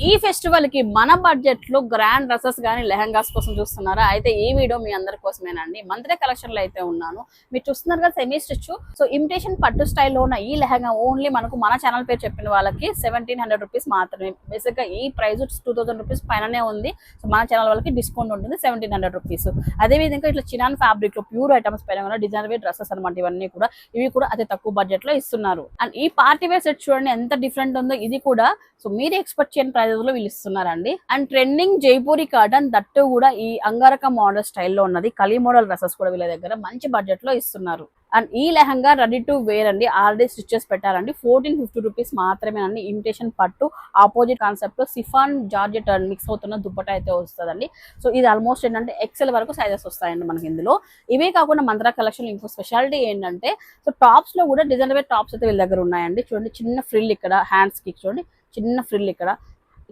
ఈ ఫెస్టివల్ కి మన బడ్జెట్ లో గ్రాండ్ డ్రెస్సెస్ కానీ లెహంగాస్ కోసం చూస్తున్నారా? అయితే ఈ వీడియో మీ అందరి కోసమేనండి. మంత్రి కలెక్షన్ లో అయితే ఉన్నాను. మీరు చూస్తున్నారు కదా సెమీ స్టిచ్. సో ఇమిటేషన్ పట్టు స్టైల్లో ఉన్న ఈ లెహంగా ఓన్లీ మనకు మన ఛానల్ పేరు చెప్పిన వాళ్ళకి 1700 రూపీస్ మాత్రమే. బేసిక్ గా ఈ ప్రైస్ 2000 రూపీస్ పైననే ఉంది. సో మన ఛానల్ వాళ్ళకి డిస్కౌంట్ ఉంటుంది 1700 రూపీస్. అదే విధంగా ఇట్లా చినాన్ ఫ్యాబ్రిక్ లో ప్యూర్ ఐటమ్స్ పైన కూడా డిజైన్ వేర్ డ్రెస్సెస్ అనమాట. ఇవి కూడా అతి తక్కువ బడ్జెట్ లో ఇస్తున్నారు. అండ్ ఈ పార్టీ వేర్ సెట్ చూడండి ఎంత డిఫరెంట్ ఉందో. ఇది కూడా సో మీరు ఎక్స్పెక్ట్ చేయని ప్రైజెస్ లో వీళ్ళు ఇస్తున్నారండి. And trending Jaipuri cotton that కూడా ఈ అంగారక మోడల్ స్టైల్లో ఉన్నది. కలీ మోడల్ డ్రెస్సెస్ కూడా వీళ్ళ దగ్గర మంచి బడ్జెట్ లో ఇస్తున్నారు. అండ్ ఈ లెహంగా రెడీ టు వేర్ అండి. ఆల్రెడీ స్టిచెస్ పెట్టారండి. 1450 రూపీస్ మాత్రమే అండి. ఇమిటేషన్ పట్టు ఆపోజిట్ కాన్సెప్ట్ లో సిఫాన్ జార్జెట్ మిక్స్ అవుతున్న దుప్పటా అయితే వస్తుందండి. సో ఇది ఆల్మోస్ట్ ఏంటంటే ఎక్సెల్ వరకు సైజెస్ వస్తాయండి మనకి ఇందులో. ఇవే కాకుండా మంత్రా కలెక్షన్ ఇంకో స్పెషాలిటీ ఏంటంటే సో టాప్స్ లో కూడా డిజైన్ వేర్ టాప్స్ అయితే వీళ్ళ దగ్గర ఉన్నాయండి. చూడండి చిన్న ఫ్రిల్ ఇక్కడ హ్యాండ్స్ కి చూడండి చిన్న ఫ్రిల్ ఇక్కడ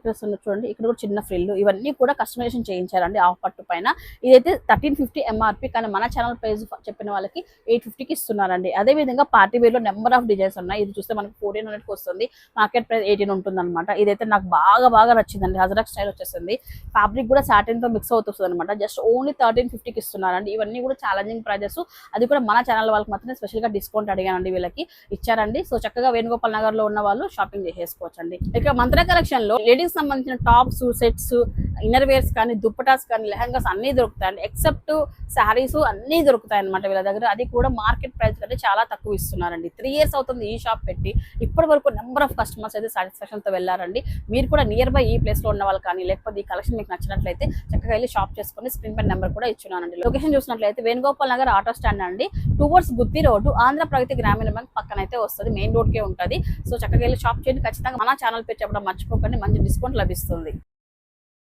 చూడండి ఇక్కడ కూడా చిన్న ఫ్రిల్. ఇవన్నీ కూడా కస్టమైజేషన్ చేయించారండి ఆఫ్ పట్టు పైన. ఇదైతే 1350 ఎంఆర్పి, కానీ మన ఛానల్ ప్రైస్ చెప్పిన వాళ్ళకి 850కి ఇస్తున్నారండి. అదే విధంగా పార్టీ వేర్ లో నెంబర్ ఆఫ్ డిజైన్స్ ఉన్నాయి. ఇది చూస్తే మనకి 1400కి వస్తుంది. మార్కెట్ ప్రైస్ 18 ఉంటుంది అనమాట. ఇదైతే నాకు బాగా నచ్చిందండి. హజరక్ స్టైల్ వచ్చేసింది. ఫ్యాబ్రిక్ కూడా సాటిన్ తో మిక్స్ అవుతుంది అనమాట. జస్ట్ ఓన్లీ 1350కి ఇస్తున్నారండి. ఇవన్నీ కూడా ఛాలెంజింగ్ ప్రైజెస్. అది కూడా మన ఛానల్ వాళ్ళకి మాత్రమే స్పెషల్ గా డిస్కౌంట్ అడిగానండి. వీళ్ళకి ఇచ్చారండి. సో చక్కగా వేణుగోపాల్ నగర్ లో ఉన్న వాళ్ళు షాపింగ్ చేసేసుకోవచ్చండి. ఇక మంత్రా కలెక్షన్ లో లేడీస్ సంబంధించిన టాప్స్, సెట్స్, ఇన్నర్ వేర్స్ కానీ, దుప్పటాస్ కానీ, లెహంగాస్ అన్ని దొరుకుతాయండి. ఎక్సెప్ట్ శారీస్ అన్ని దొరుకుతాయి అనమాట వీళ్ళ దగ్గర. అది కూడా మార్కెట్ ప్రైస్ కంటే చాలా తక్కువ ఇస్తున్నారండి. 3 years అవుతుంది ఈ షాప్ పెట్టి. ఇప్పటి వరకు నెంబర్ ఆఫ్ కస్టమర్స్ అయితే సాటిస్ఫాక్షన్ తో వెళ్ళారండి. మీరు కూడా నియర్ బై ఈ ప్లేస్ లో ఉన్న వాళ్ళు కానీ, లేకపోతే ఈ కలెక్షన్ మీకు నచ్చినట్లయితే చక్కగా వెళ్ళి షాప్ చేసుకుని స్క్రీన్ పై నెంబర్ కూడా ఇచ్చున్నానండి. లొకేషన్ చూసినట్లయితే వేణుగోపాల్ నగర్ ఆటో స్టాండ్ అండి. టువర్డ్స్ గుత్తి రోడ్డు, ఆంధ్ర ప్రగతి గ్రామీణ బ్యాంక్ పక్కన అయితే వస్తుంది. మెయిన్ రోడ్ కే ఉంటుంది. సో చక్కగా వెళ్ళి షాప్ చేయండి. ఖచ్చితంగా మన ఛానల్ పేరు చెప్పడం మర్చిపోకండి. మంచి డిస్కౌంట్ లభిస్తుంది.